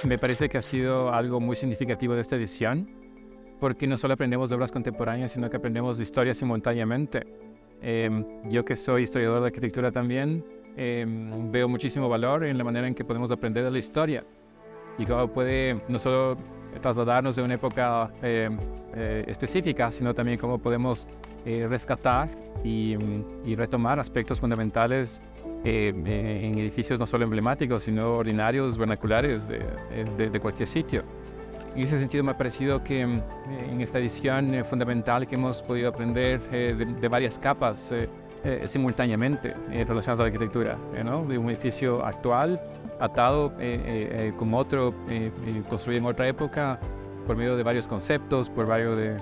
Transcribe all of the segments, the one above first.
Me parece que ha sido algo muy significativo de esta edición, porque no solo aprendemos de obras contemporáneas, sino que aprendemos de historia simultáneamente. Yo que soy historiador de arquitectura también, veo muchísimo valor en la manera en que podemos aprender de la historia y cómo puede no solo trasladarnos de una época específica, sino también cómo podemos rescatar y retomar aspectos fundamentales en edificios no solo emblemáticos, sino ordinarios, vernaculares de cualquier sitio. En ese sentido me ha parecido que en esta edición fundamental que hemos podido aprender de varias capas simultáneamente relacionadas a la arquitectura, ¿no? De un edificio actual atado con otro construido en otra época por medio de varios conceptos, por medio de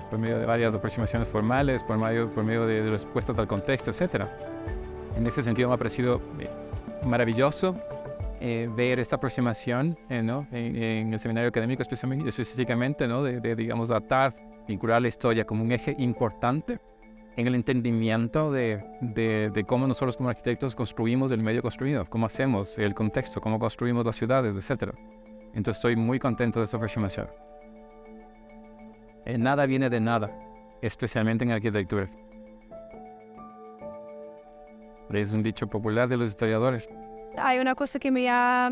varias aproximaciones formales, por medio de respuestas al contexto, etc. En ese sentido me ha parecido maravilloso ver esta aproximación ¿no? en el seminario académico específicamente, ¿no? digamos, atar, vincular la historia como un eje importante en el entendimiento de cómo nosotros como arquitectos construimos el medio construido, cómo hacemos el contexto, cómo construimos las ciudades, etc. Entonces estoy muy contento de esta aproximación. Nada viene de nada, especialmente en arquitectura. Es un dicho popular de los historiadores. Hay una cosa que me ha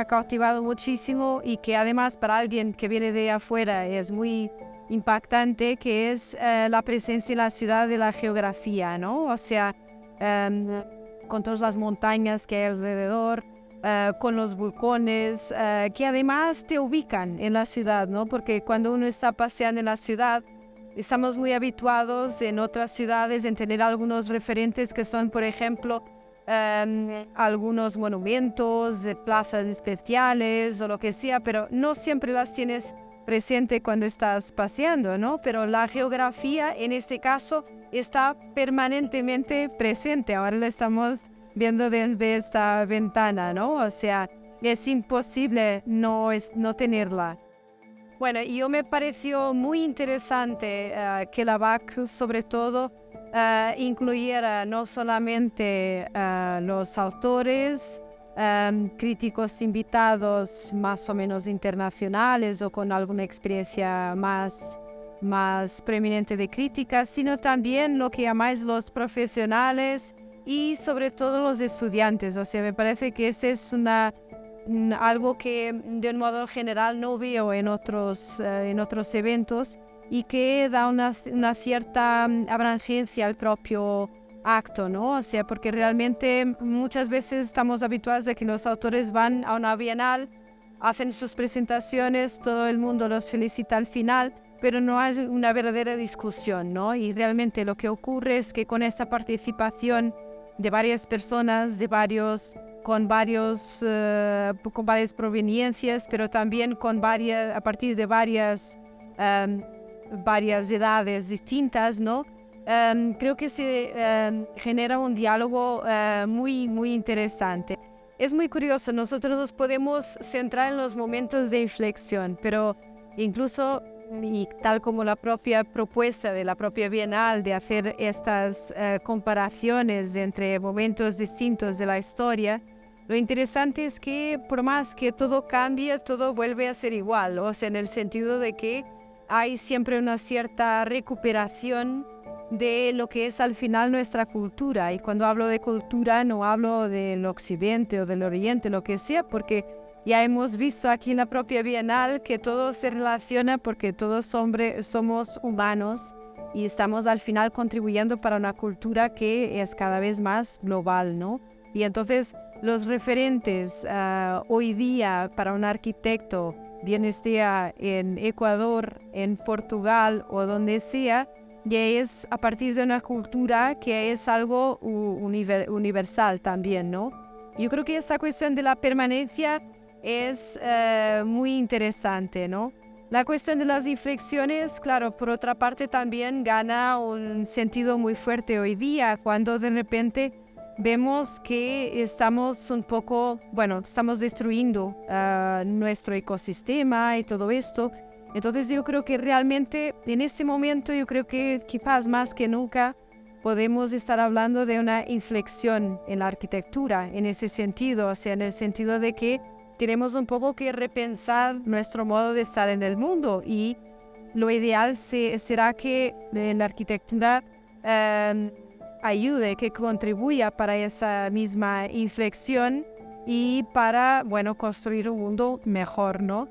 cautivado muchísimo y que además para alguien que viene de afuera es muy impactante, que es la presencia en la ciudad de la geografía, ¿no? O sea, con todas las montañas que hay alrededor, con los volcanes, que además te ubican en la ciudad, ¿no? Porque cuando uno está paseando en la ciudad, estamos muy habituados en otras ciudades en tener algunos referentes que son, por ejemplo, algunos monumentos, plazas especiales o lo que sea, pero no siempre las tienes presente cuando estás paseando, ¿no? Pero la geografía en este caso está permanentemente presente. Ahora la estamos viendo desde esta ventana, ¿no? O sea, es imposible no tenerla. Bueno, y yo me pareció muy interesante que la BAC sobre todo incluyera no solamente los autores, críticos invitados más o menos internacionales o con alguna experiencia más preeminente de crítica, sino también lo que llamáis los profesionales y sobre todo los estudiantes. O sea, me parece que ese es algo que de un modo general no veo en otros eventos y que da una cierta abranger al propio acto, ¿no? O sea, porque realmente muchas veces estamos habituados a que los autores van a una bienal, hacen sus presentaciones, todo el mundo los felicita al final, pero no hay una verdadera discusión, ¿no? Y realmente lo que ocurre es que con esta participación de varias personas, con varias proveniencias, pero también a partir de varias edades distintas, ¿no? Creo que se genera un diálogo muy, muy interesante. Es muy curioso, nosotros nos podemos centrar en los momentos de inflexión, pero incluso, y tal como la propia propuesta de la propia Bienal de hacer estas comparaciones entre momentos distintos de la historia, lo interesante es que por más que todo cambie, todo vuelve a ser igual, o sea, en el sentido de que hay siempre una cierta recuperación de lo que es al final nuestra cultura. Y cuando hablo de cultura no hablo del occidente o del oriente, lo que sea, porque ya hemos visto aquí en la propia Bienal que todo se relaciona porque todos somos humanos y estamos al final contribuyendo para una cultura que es cada vez más global, ¿no? Y entonces los referentes hoy día para un arquitecto, bien esté en Ecuador, en Portugal o donde sea, ya es a partir de una cultura que es algo universal también, ¿no? Yo creo que esta cuestión de la permanencia es muy interesante, ¿no? La cuestión de las inflexiones, claro, por otra parte también gana un sentido muy fuerte hoy día, cuando de repente vemos que estamos estamos destruyendo nuestro ecosistema y todo esto. Entonces yo creo que realmente en este momento, yo creo que quizás más que nunca podemos estar hablando de una inflexión en la arquitectura, en ese sentido, o sea, en el sentido de que tenemos un poco que repensar nuestro modo de estar en el mundo y lo ideal será que la arquitectura ayude, que contribuya para esa misma inflexión y para, bueno, construir un mundo mejor, ¿no?